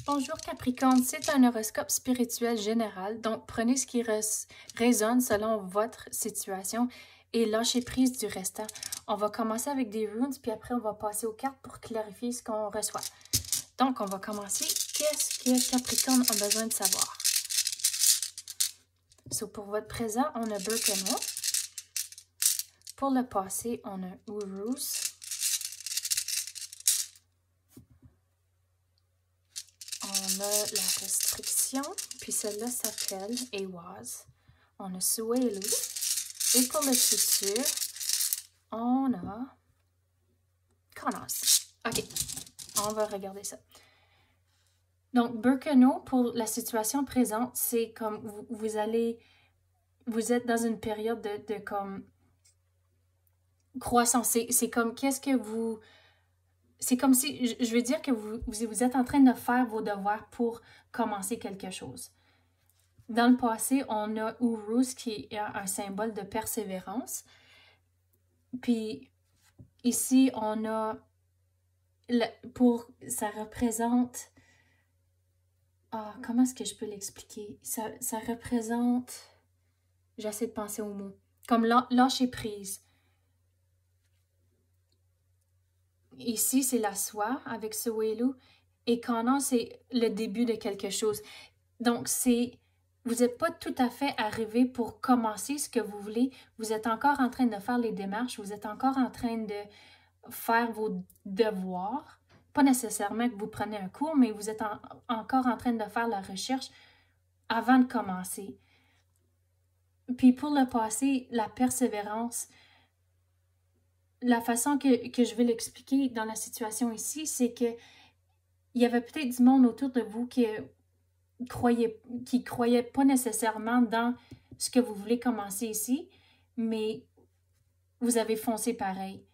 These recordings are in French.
Bonjour Capricorne, c'est un horoscope spirituel général, donc prenez ce qui résonne selon votre situation et lâchez prise du restant. On va commencer avec des runes, puis après on va passer aux cartes pour clarifier ce qu'on reçoit. Donc on va commencer. Qu'est-ce que Capricorne a besoin de savoir? So, pour votre présent, on a Berkano. Pour le passé, on a Urus. On a la restriction, puis celle-là s'appelle Awaz. On a Suelu. Et pour le futur, on a Kronos. OK, on va regarder ça. Donc, Berkano, pour la situation présente, c'est comme vous êtes dans une période de comme croissance. C'est comme qu'est-ce que vous... C'est comme si, je veux dire que vous êtes en train de faire vos devoirs pour commencer quelque chose. Dans le passé, on a Urus qui est un symbole de persévérance. Puis ici, on a, ça représente, comment est-ce que je peux l'expliquer? Ça représente, j'essaie de penser au mot, comme lâcher prise. Ici, c'est la soie avec ce Suelu. Et Kana, c'est le début de quelque chose. Donc, vous n'êtes pas tout à fait arrivé pour commencer ce que vous voulez. Vous êtes encore en train de faire les démarches. Vous êtes encore en train de faire vos devoirs. Pas nécessairement que vous prenez un cours, mais vous êtes encore en train de faire la recherche avant de commencer. Puis pour le passé, la persévérance... La façon que je vais l'expliquer dans la situation ici, c'est que il y avait peut-être du monde autour de vous qui croyait pas nécessairement dans ce que vous voulez commencer ici, mais vous avez foncé pareil.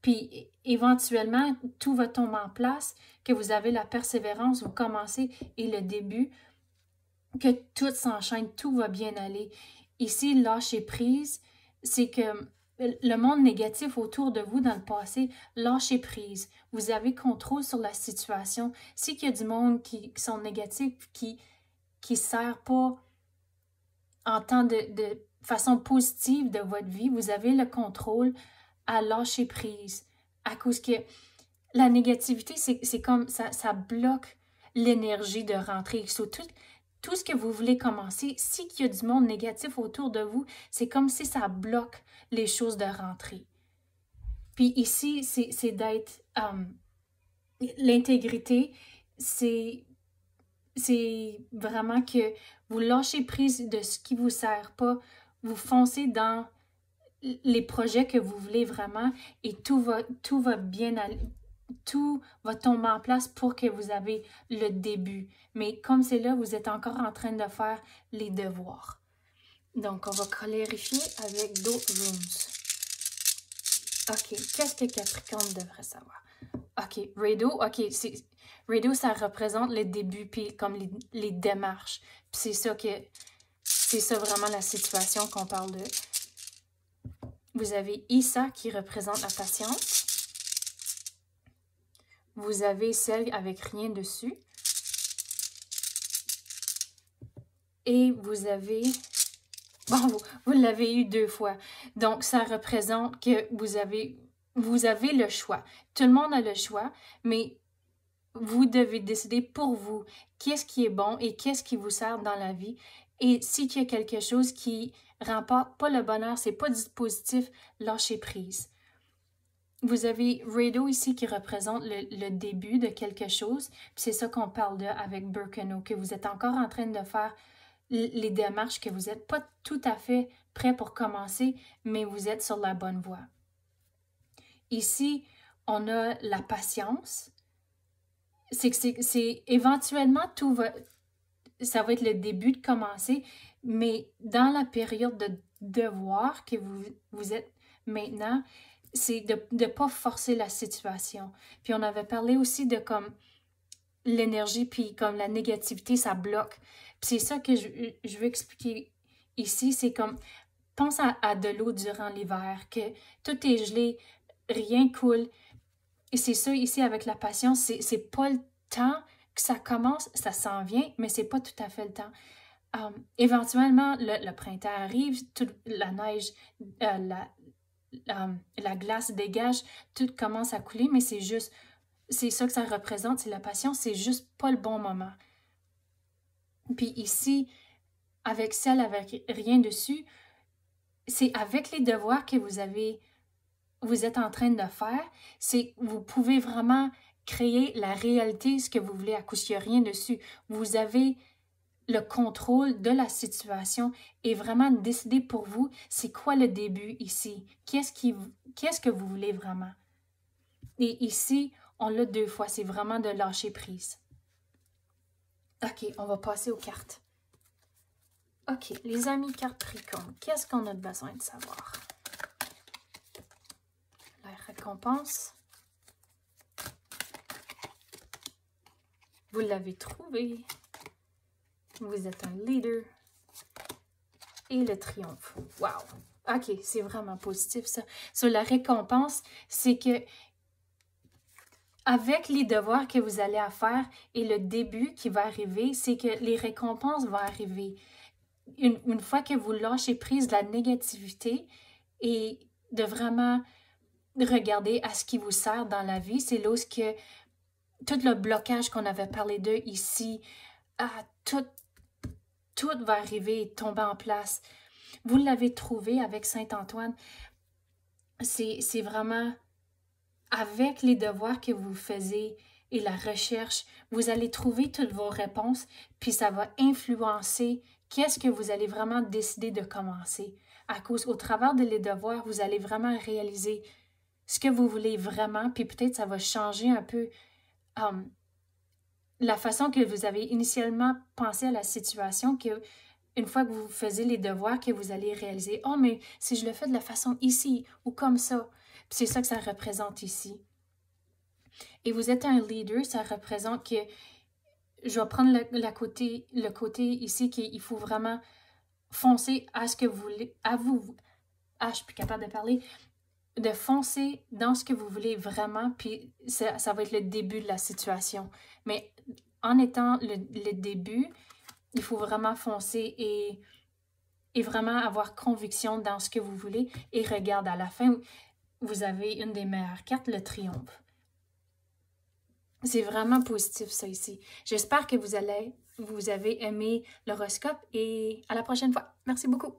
Puis éventuellement, tout va tomber en place, que vous avez la persévérance, vous commencez et le début, que tout s'enchaîne, tout va bien aller. Ici, lâcher prise, c'est que le monde négatif autour de vous dans le passé, lâchez prise. Vous avez contrôle sur la situation. Si qu'il y a du monde qui sont négatifs, qui ne sert pas en temps de façon positive de votre vie, vous avez le contrôle à lâcher prise. À cause que la négativité, c'est comme ça bloque l'énergie de rentrer. Tout ce que vous voulez commencer, si qu'il y a du monde négatif autour de vous, c'est comme si ça bloque les choses de rentrer. Puis ici, c'est d'être... l'intégrité, c'est vraiment que vous lâchez prise de ce qui ne vous sert pas, vous foncez dans les projets que vous voulez vraiment et tout va bien aller. Tout va tomber en place pour que vous avez le début. Mais comme c'est là, vous êtes encore en train de faire les devoirs. Donc, on va clarifier avec d'autres runes. OK, qu'est-ce que Capricorne devrait savoir? OK, Rado, Rado, ça représente le début, puis comme les démarches. Puis c'est ça vraiment la situation qu'on parle de. Vous avez Issa qui représente la patience. Vous avez celle avec rien dessus. Et vous avez... Bon, vous l'avez eu 2 fois. Donc, ça représente que vous avez le choix. Tout le monde a le choix, mais vous devez décider pour vous qu'est-ce qui est bon et qu'est-ce qui vous sert dans la vie. Et s'il y a quelque chose qui remporte pas le bonheur, c'est pas du positif, lâchez prise. Vous avez Rado ici qui représente le début de quelque chose. Puis c'est ça qu'on parle avec Berkano, que vous êtes encore en train de faire les démarches, que vous n'êtes pas tout à fait prêt pour commencer, mais vous êtes sur la bonne voie. Ici, on a la patience. C'est éventuellement ça va être le début de commencer, mais dans la période de devoir que vous êtes maintenant, c'est de ne pas forcer la situation. Puis on avait parlé aussi de comme l'énergie, puis comme la négativité, ça bloque. Puis c'est ça que je veux expliquer ici, c'est comme, pense à de l'eau durant l'hiver, que tout est gelé, rien coule. Et c'est ça ici avec la patience, c'est pas le temps que ça commence, ça s'en vient, mais c'est pas tout à fait le temps. Éventuellement, le printemps arrive, la neige, la glace dégage, tout commence à couler, mais c'est ça que ça représente, c'est la patience, c'est juste pas le bon moment. Puis ici, avec celle avec rien dessus, c'est avec les devoirs que vous êtes en train de faire, c'est vous pouvez vraiment créer la réalité, ce que vous voulez, à coup qu'il n'y a rien dessus. Vous avez le contrôle de la situation et vraiment décider pour vous, c'est quoi le début ici? Qu'est-ce que vous voulez vraiment? Et ici, on l'a 2 fois, c'est vraiment de lâcher prise. OK, on va passer aux cartes. OK, les amis Capricorne, qu'est-ce qu'on a besoin de savoir? La récompense. Vous l'avez trouvé. Vous êtes un leader. Et le triomphe. Wow! OK, c'est vraiment positif ça. Sur la récompense, c'est que avec les devoirs que vous allez faire et le début qui va arriver, c'est que les récompenses vont arriver. Une fois que vous lâchez prise de la négativité et de vraiment regarder à ce qui vous sert dans la vie, c'est là où tout le blocage qu'on avait parlé d'eux ici, tout va arriver et tomber en place. Vous l'avez trouvé avec Saint-Antoine. C'est vraiment avec les devoirs que vous faisiez et la recherche, vous allez trouver toutes vos réponses, puis ça va influencer qu'est-ce que vous allez vraiment décider de commencer. Au travers de les devoirs, vous allez vraiment réaliser ce que vous voulez vraiment, puis peut-être ça va changer un peu la façon que vous avez initialement pensé à la situation, que une fois que vous faisiez les devoirs, que vous allez réaliser « Oh, mais si je le fais de la façon ici ou comme ça », c'est ça que ça représente ici. Et vous êtes un leader, ça représente que, je vais prendre le côté ici, qu'il faut vraiment foncer à ce que vous voulez, je suis plus capable de parler, de foncer dans ce que vous voulez vraiment, puis ça va être le début de la situation. Mais en étant le début, il faut vraiment foncer et vraiment avoir conviction dans ce que vous voulez. Et regarde, à la fin, vous avez une des meilleures cartes, le triomphe. C'est vraiment positif, ça, ici. J'espère que vous avez aimé l'horoscope et à la prochaine fois. Merci beaucoup.